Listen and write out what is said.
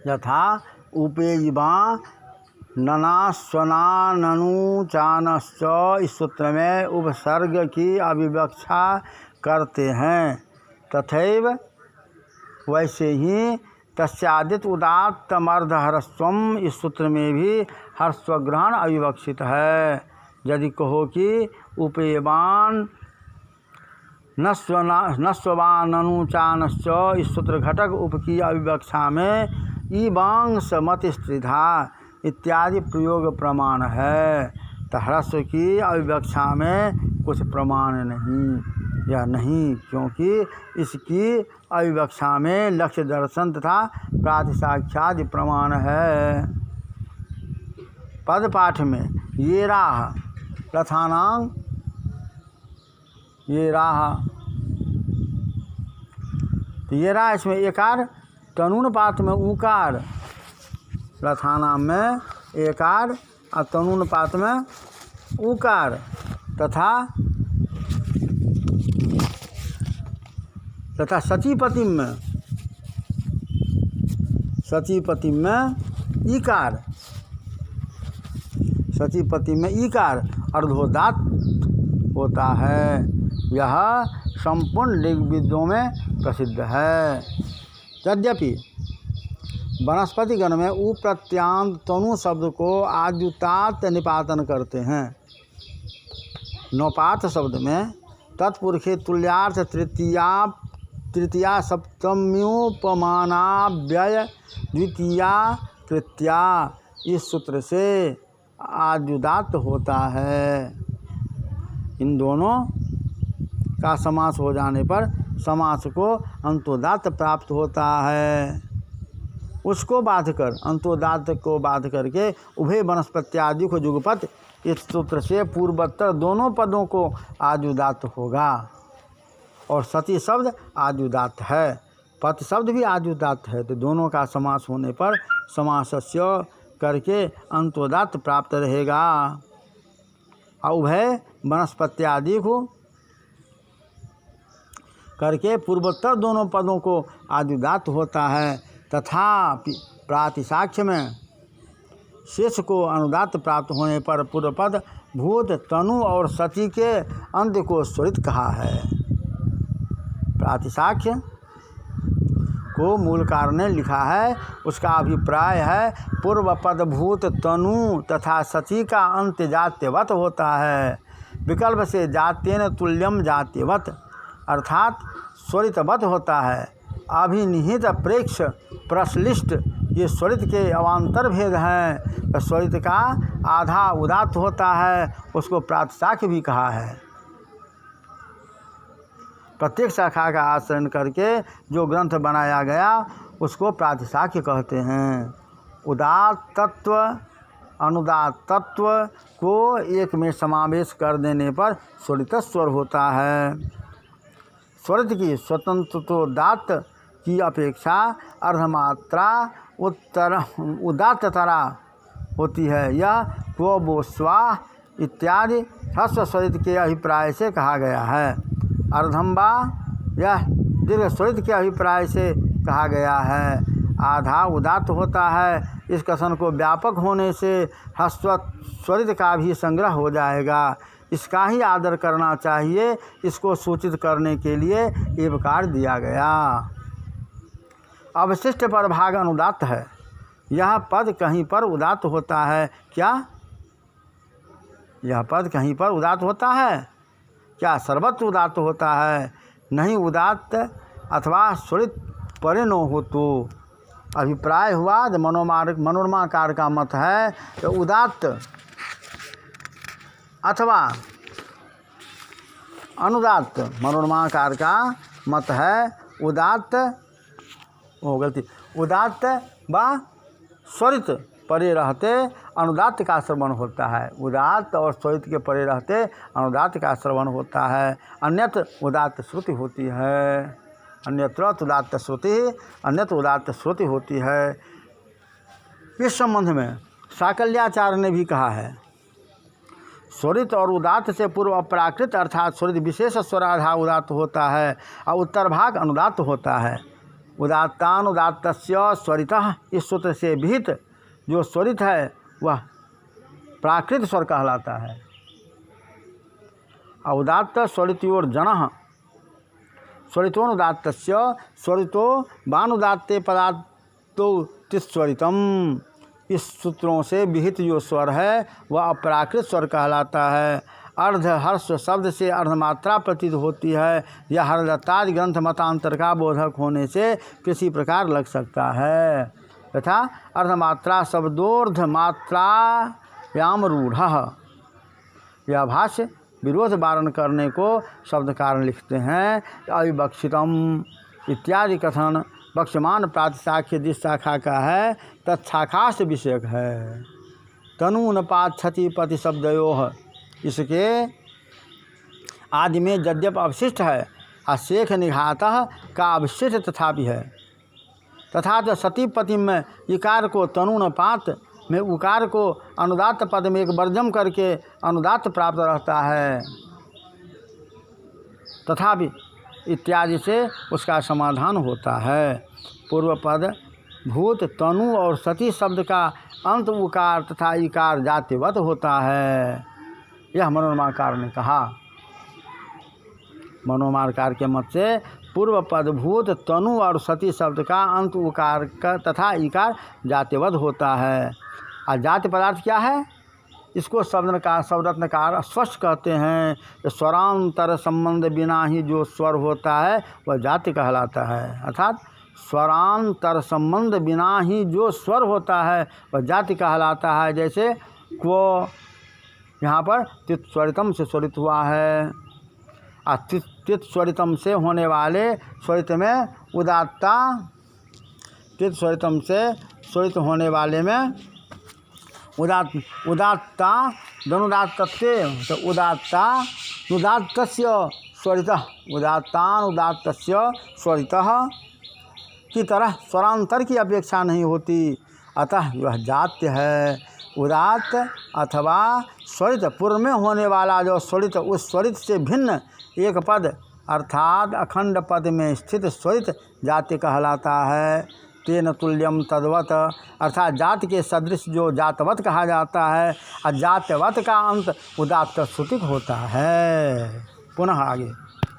यथा उपेयिबा ननास्वनाननुचानश्च इस सूत्र में उपसर्ग की अभिव्यक्षा करते हैं। तथैव वैसे ही तस्यादित उदात्तमर्धहरस्वम इस सूत्र में भी हर्स्वग्रहण अविवक्षित है। यदि कहो कि उपेयवान नस्वाननुचानश्च इस सूत्र घटक उप की अविवक्षा में ईबांस मत स्त्रिधा इत्यादि प्रयोग प्रमाण है। तो ह्रस्व की अविवक्षा में कुछ प्रमाण नहीं या नहीं, क्योंकि इसकी अविवक्षा में लक्ष्य दर्शन तथा प्रातिसाख्यादि प्रमाण है। पद पाठ में ये राह रथानां ये राह, तो ये राह इसमें एकार, तनून पात में ऊकार, रथानाम में एकार और तनून पात में ऊकार, तथा सचीपतिम में ईकार, सचीपति में ईकार अर्धोदात होता है। यह संपूर्ण ऋग्वेदों में प्रसिद्ध है। यद्यपि वनस्पति गण में उप्रत्यांत तनु शब्द को आद्युतात निपातन करते हैं। नौपात शब्द में तत्पुरुषे तुल्यार्थ तृतीया सप्तम्योपमानाव्यय द्वितीया तृतीया इस सूत्र से आद्युदात होता है। इन दोनों का समास हो जाने पर समास को अंतोदात प्राप्त होता है। उसको बाध कर, अंतोदात को बाध करके उभय वनस्पत्यादि को जुगपत इस सूत्र से पूर्वोत्तर दोनों पदों को आद्युदात होगा। और सती शब्द आद्युदात है, पत शब्द भी आद्युदात है। तो दोनों का समास होने पर समासस्य करके अंतोदात प्राप्त रहेगा। उभय वनस्पत्यादि को करके पूर्वोत्तर दोनों पदों को आद्युदात होता है। तथा प्रातिसाख्य में शेष को अनुदात प्राप्त होने पर पूर्व पद भूत तनु और सती के अंत को स्वरित कहा है। प्रातिसाख्य को मूलकार ने लिखा है, उसका अभिप्राय है पूर्व पद भूत तनु तथा सची का अंत जात्यवत होता है। विकल्प से जात्येन तुल्यम जात्यवत अर्थात स्वरितवत होता है। अभिनिहित प्रेक्ष प्रश्लिष्ट ये स्वरित के अवान्तर भेद हैं। तो स्वरित का आधा उदात्त होता है, उसको प्रातिसाख्य भी कहा है। प्रत्येक शाखा का आचरण करके जो ग्रंथ बनाया गया उसको प्रातिसाख्य कहते हैं। उदात्त तत्व अनुदात्त तत्व को एक में समावेश कर देने पर स्वरित स्वर होता है। स्वरित की स्वतंत्रोदात्त की अपेक्षा अर्धमात्रा उदात्ततरा होती है। यह क्व वो स्वाह इत्यादि ह्रस्व स्वरित के अभिप्राय से कहा गया है। अर्धम्बा यह दीर्घ स्वरित के अभिप्राय से कहा गया है। आधा उदात्त होता है। इस कथन को व्यापक होने से ह्रस्व स्वरित का भी संग्रह हो जाएगा। इसका ही आदर करना चाहिए। इसको सूचित करने के लिए एवकार दिया गया। अवशिष्ट पर भाग अनुदात्त है। यह पद कहीं पर उदात्त होता है क्या? यह पद कहीं पर उदात्त होता है क्या? सर्वत्र उदात्त होता है? नहीं, उदात्त अथवा स्वरित परे न हो तो अभिप्राय हुआ। मनोरमाकार का मत है तो उदात्त अथवा अनुदात्त। मनोरमाकार का मत है उदात्त, गलती, उदात्त व स्वरित परे रहते अनुदात्त का श्रवण होता है। उदात्त और स्वरित के परे रहते अनुदात्त का श्रवण होता है। अन्यत्र उदात्त श्रुति होती है। अन्यत्र उदात्त श्रुति, अन्यत्र उदात्त श्रुति होती है। इस संबंध में साकल्याचार्य ने भी कहा है, स्वरित और उदात्त से पूर्व अपराकृत अर्थात स्वरित विशेष स्वराधा उदात्त होता है और उत्तर भाग अनुदात्त होता है। उदात्तानुदात्तस्य स्वरितः, इस सूत्र से विहित जो स्वरित है वह प्राकृत स्वर कहलाता है। उदात्त स्वरितयोर्जनः स्वरितोनुदात्तस्य स्वरितो वानुदात्ते पदात्तो तिस्वरितम, इस सूत्रों से विहित जो स्वर है वह अप्राकृत स्वर कहलाता है। अर्ध हर्ष शब्द से अर्धमात्रा प्रतीत होती है। यह हरदत्तादि ग्रंथ मतांतर का बोधक होने से किसी प्रकार लग सकता है। तथा अर्धमात्रा शब्दोर्ध मात्रायाम रूढ़, यह भाष्य विरोध वारण करने को शब्द कारण लिखते हैं। अविवक्षितम इत्यादि कथन बक्ष्यमान प्रातिशाख्य जिस शाखा का है तत्शाखा से विषयक है। तनून पाच्छति पति शब्दयोः, इसके आदि में यद्यप अवशिष्ट है, अशेख निघातः का अवशिष्ट तथापि है। तथा तो सती पति में इकार को तनून पात में उकार को अनुदात्त पद में एक वर्जम करके अनुदात्त प्राप्त रहता है। तथापि इत्यादि से उसका समाधान होता है। पूर्व पद भूत तनु और सती शब्द का अंत उकार तथा इकार जातिवत होता है। यह मनोरमाकार ने कहा। मनोरमाकार के मत से पूर्व पद भूत तनु और सती शब्द का अंत उकार का तथा इकार जातिवत होता है। और जाति पदार्थ क्या है? इसको शब्दरत्नकार स्पष्ट कहते हैं। स्वरांतर संबंध बिना ही जो स्वर होता है वह जाति कहलाता है। अर्थात स्वरांतर संबंध बिना ही जो स्वर होता है वह जाति कहलाता है। जैसे क्व यहाँ पर तित स्वरितम से स्वरित हुआ है। तित स्वरितम से होने वाले स्वरित में उदात्ता, तित स्वरितम से स्वरित होने वाले में उदात्ता धनुदात्तस्य, तो उदात्ता उदात्तस्य स्वरितः, उदात्तानुदात्तस्य स्वरितः की तरह स्वरांतर की अपेक्षा नहीं होती। अतः यह जात्य है। उदात्त अथवा स्वरित पूर्व में होने वाला जो स्वरित, उस स्वरित से भिन्न एक पद अर्थात अखंड पद में स्थित स्वरित जाति कहलाता है। तेन तुल्यम तद्वत, अर्थात जाति के सदृश जो जातवत कहा जाता है। और जातवत का अंत उदात्त श्रुतिक होता है। पुनः आगे